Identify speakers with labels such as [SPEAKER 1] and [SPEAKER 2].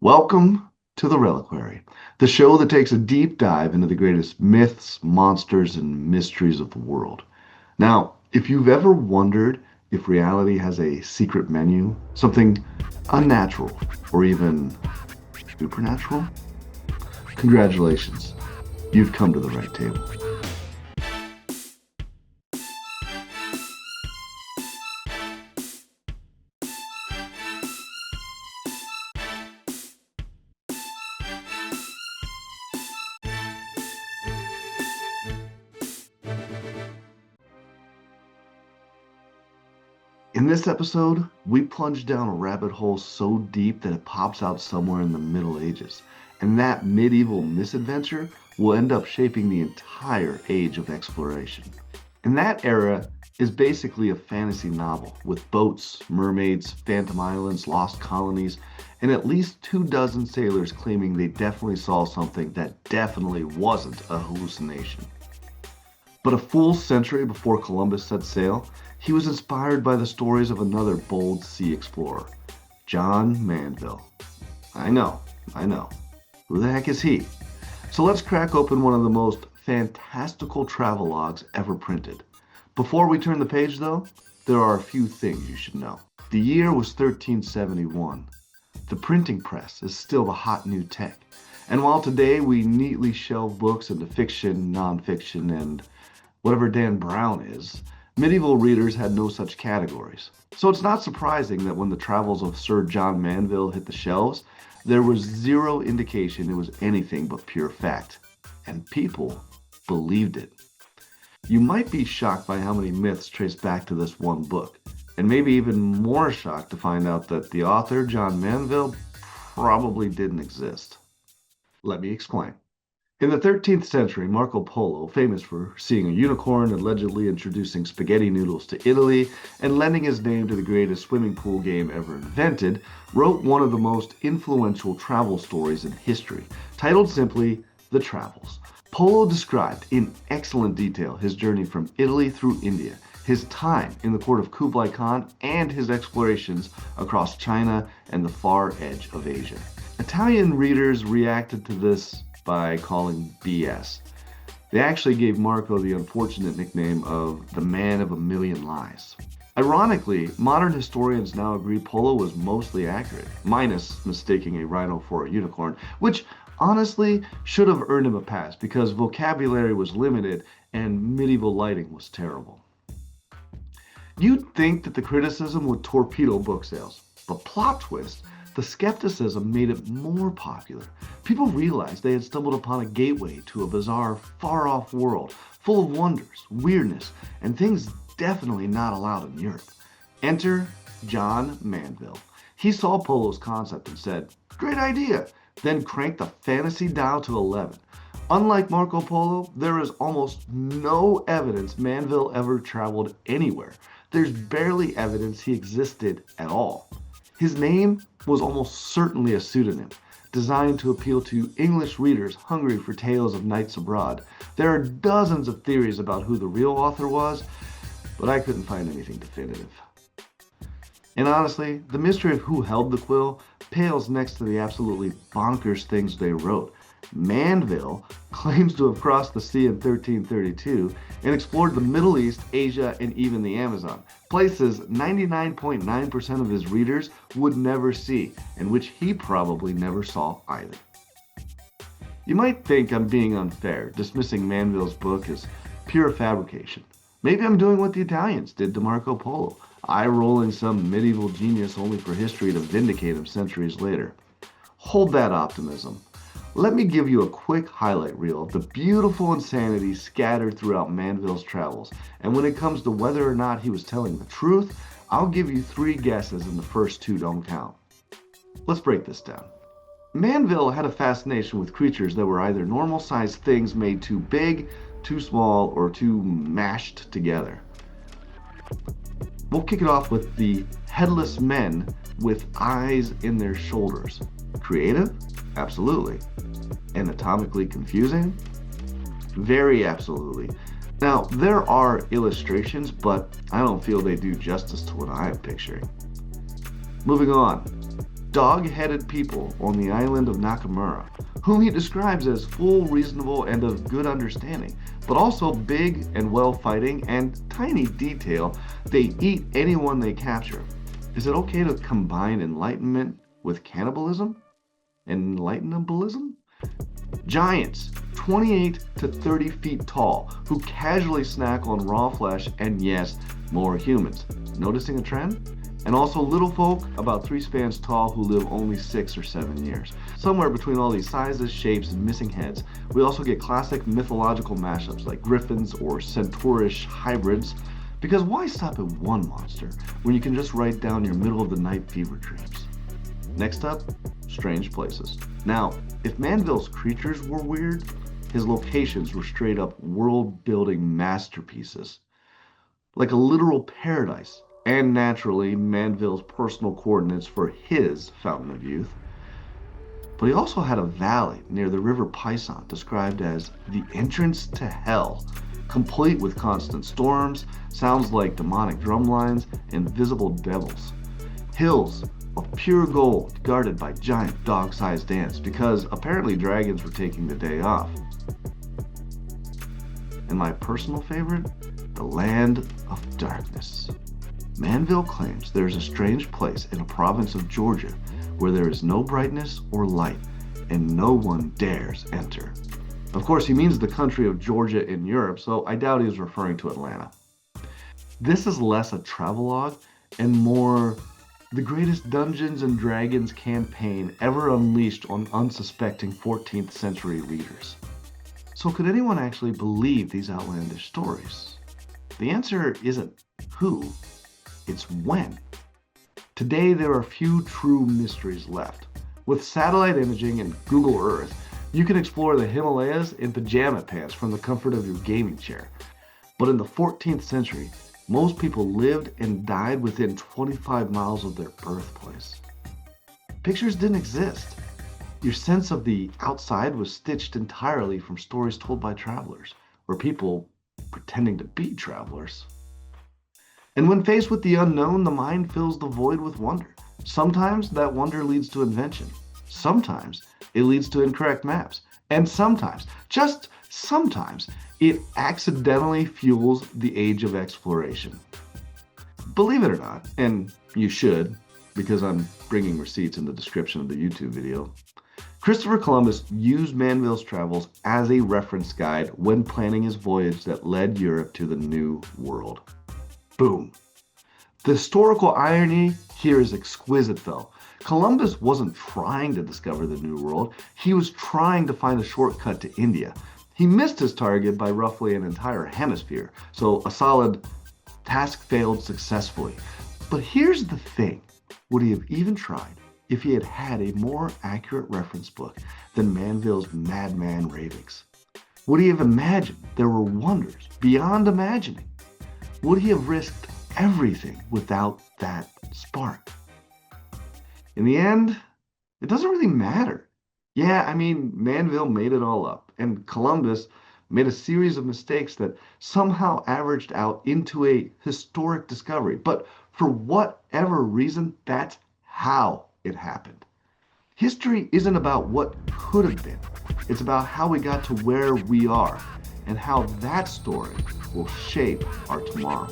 [SPEAKER 1] Welcome to the Reliquary, the show that takes a deep dive into the greatest myths, monsters, and mysteries of the world. Now, if you've ever wondered if reality has a secret menu, something unnatural, or even supernatural, congratulations, you've come to the right table. In this episode, we plunge down a rabbit hole so deep that it pops out somewhere in the Middle Ages. And that medieval misadventure will end up shaping the entire age of exploration. And that era is basically a fantasy novel with boats, mermaids, phantom islands, lost colonies, and at least 24 sailors claiming they definitely saw something that definitely wasn't a hallucination. But a full century before Columbus set sail, he was inspired by the stories of another bold sea explorer, John Mandville. I know. Who the heck is he? So let's crack open one of the most fantastical travelogues ever printed. Before we turn the page though, there are a few things you should know. The year was 1371. The printing press is still the hot new tech. And while today we neatly shelve books into fiction, nonfiction, and whatever Dan Brown is, medieval readers had no such categories. So it's not surprising that when the travels of Sir John Mandeville hit the shelves, there was zero indication it was anything but pure fact. And people believed it. You might be shocked by how many myths trace back to this one book, and maybe even more shocked to find out that the author, John Mandeville, probably didn't exist. Let me explain. In the 13th century, Marco Polo, famous for seeing a unicorn, allegedly introducing spaghetti noodles to Italy, and lending his name to the greatest swimming pool game ever invented, wrote one of the most influential travel stories in history, titled simply The Travels. Polo described in excellent detail his journey from Italy through India, his time in the court of Kublai Khan, and his explorations across China and the far edge of Asia. Italian readers reacted to this by calling BS. They actually gave Marco the unfortunate nickname of the Man of a Million Lies. Ironically, modern historians now agree Polo was mostly accurate, minus mistaking a rhino for a unicorn, which honestly should have earned him a pass because vocabulary was limited and medieval lighting was terrible. You'd think that the criticism would torpedo book sales, but plot twist, the skepticism made it more popular. People realized they had stumbled upon a gateway to a bizarre, far-off world, full of wonders, weirdness, and things definitely not allowed in Europe. Enter John Mandeville. He saw Polo's concept and said, "Great idea," then cranked the fantasy dial to 11. Unlike Marco Polo, there is almost no evidence Mandeville ever traveled anywhere. There's barely evidence he existed at all. His name was almost certainly a pseudonym, designed to appeal to English readers hungry for tales of nights abroad. There are dozens of theories about who the real author was, but I couldn't find anything definitive. And honestly, the mystery of who held the quill pales next to the absolutely bonkers things they wrote. Mandeville claims to have crossed the sea in 1332 and explored the Middle East, Asia, and even the Amazon, places 99.9% of his readers would never see, and which he probably never saw either. You might think I'm being unfair, dismissing Mandeville's book as pure fabrication. Maybe I'm doing what the Italians did to Marco Polo, eye-rolling some medieval genius only for history to vindicate him centuries later. Hold that optimism. Let me give you a quick highlight reel of the beautiful insanity scattered throughout Mandeville's travels, and when it comes to whether or not he was telling the truth, I'll give you 3 guesses and the first 2 don't count. Let's break this down. Mandeville had a fascination with creatures that were either normal-sized things made too big, too small, or too mashed together. We'll kick it off with the headless men with eyes in their shoulders. Creative? Absolutely. Anatomically confusing? Very absolutely. Now, there are illustrations, but I don't feel they do justice to what I am picturing. Moving on. dog-headed people on the island of Nakamura, whom he describes as full, reasonable, and of good understanding, but also big and well-fighting, and tiny detail, they eat anyone they capture. Is it okay to combine enlightenment with cannibalism? Enlightenabilism? Giants, 28 to 30 feet tall, who casually snack on raw flesh, and yes, more humans. Noticing a trend? And also little folk, about 3 spans tall, who live only 6 or 7 years. Somewhere between all these sizes, shapes, and missing heads, we also get classic mythological mashups like griffins or centaurish hybrids, because why stop at one monster when you can just write down your middle of the night fever dreams? Next up, strange places. Now, if Mandville's creatures were weird, his locations were straight up world-building masterpieces. Like a literal paradise, and naturally Mandville's personal coordinates for his Fountain of Youth. But he also had a valley near the River Pison described as the entrance to hell, complete with constant storms, sounds like demonic drum lines, and visible devils. Hills of pure gold guarded by giant dog-sized ants because apparently dragons were taking the day off. And my personal favorite, the Land of Darkness. Mandville claims there is a strange place in a province of Georgia where there is no brightness or light and no one dares enter. Of course, he means the country of Georgia in Europe, so I doubt he is referring to Atlanta. This is less a travelogue and more the greatest Dungeons and Dragons campaign ever unleashed on unsuspecting 14th century readers. So could anyone actually believe these outlandish stories? The answer isn't who, it's when. Today there are few true mysteries left. With satellite imaging and Google Earth, you can explore the Himalayas in pajama pants from the comfort of your gaming chair. But in the 14th century, most people lived and died within 25 miles of their birthplace. Pictures didn't exist. Your sense of the outside was stitched entirely from stories told by travelers, or people pretending to be travelers. And when faced with the unknown, the mind fills the void with wonder. Sometimes that wonder leads to invention. Sometimes it leads to incorrect maps. And sometimes, just sometimes, it accidentally fuels the age of exploration. Believe it or not, and you should, because I'm bringing receipts in the description of the YouTube video, Christopher Columbus used Mandville's travels as a reference guide when planning his voyage that led Europe to the New World. Boom. The historical irony here is exquisite, though. Columbus wasn't trying to discover the New World. He was trying to find a shortcut to India. He missed his target by roughly an entire hemisphere, so a solid task failed successfully. But here's the thing. Would he have even tried if he had had a more accurate reference book than Mandeville's madman ravings? Would he have imagined there were wonders beyond imagining? Would he have risked everything without that spark? In the end, it doesn't really matter. Yeah, I mean, Mandeville made it all up, and Columbus made a series of mistakes that somehow averaged out into a historic discovery. But for whatever reason, that's how it happened. History isn't about what could have been. It's about how we got to where we are and how that story will shape our tomorrow.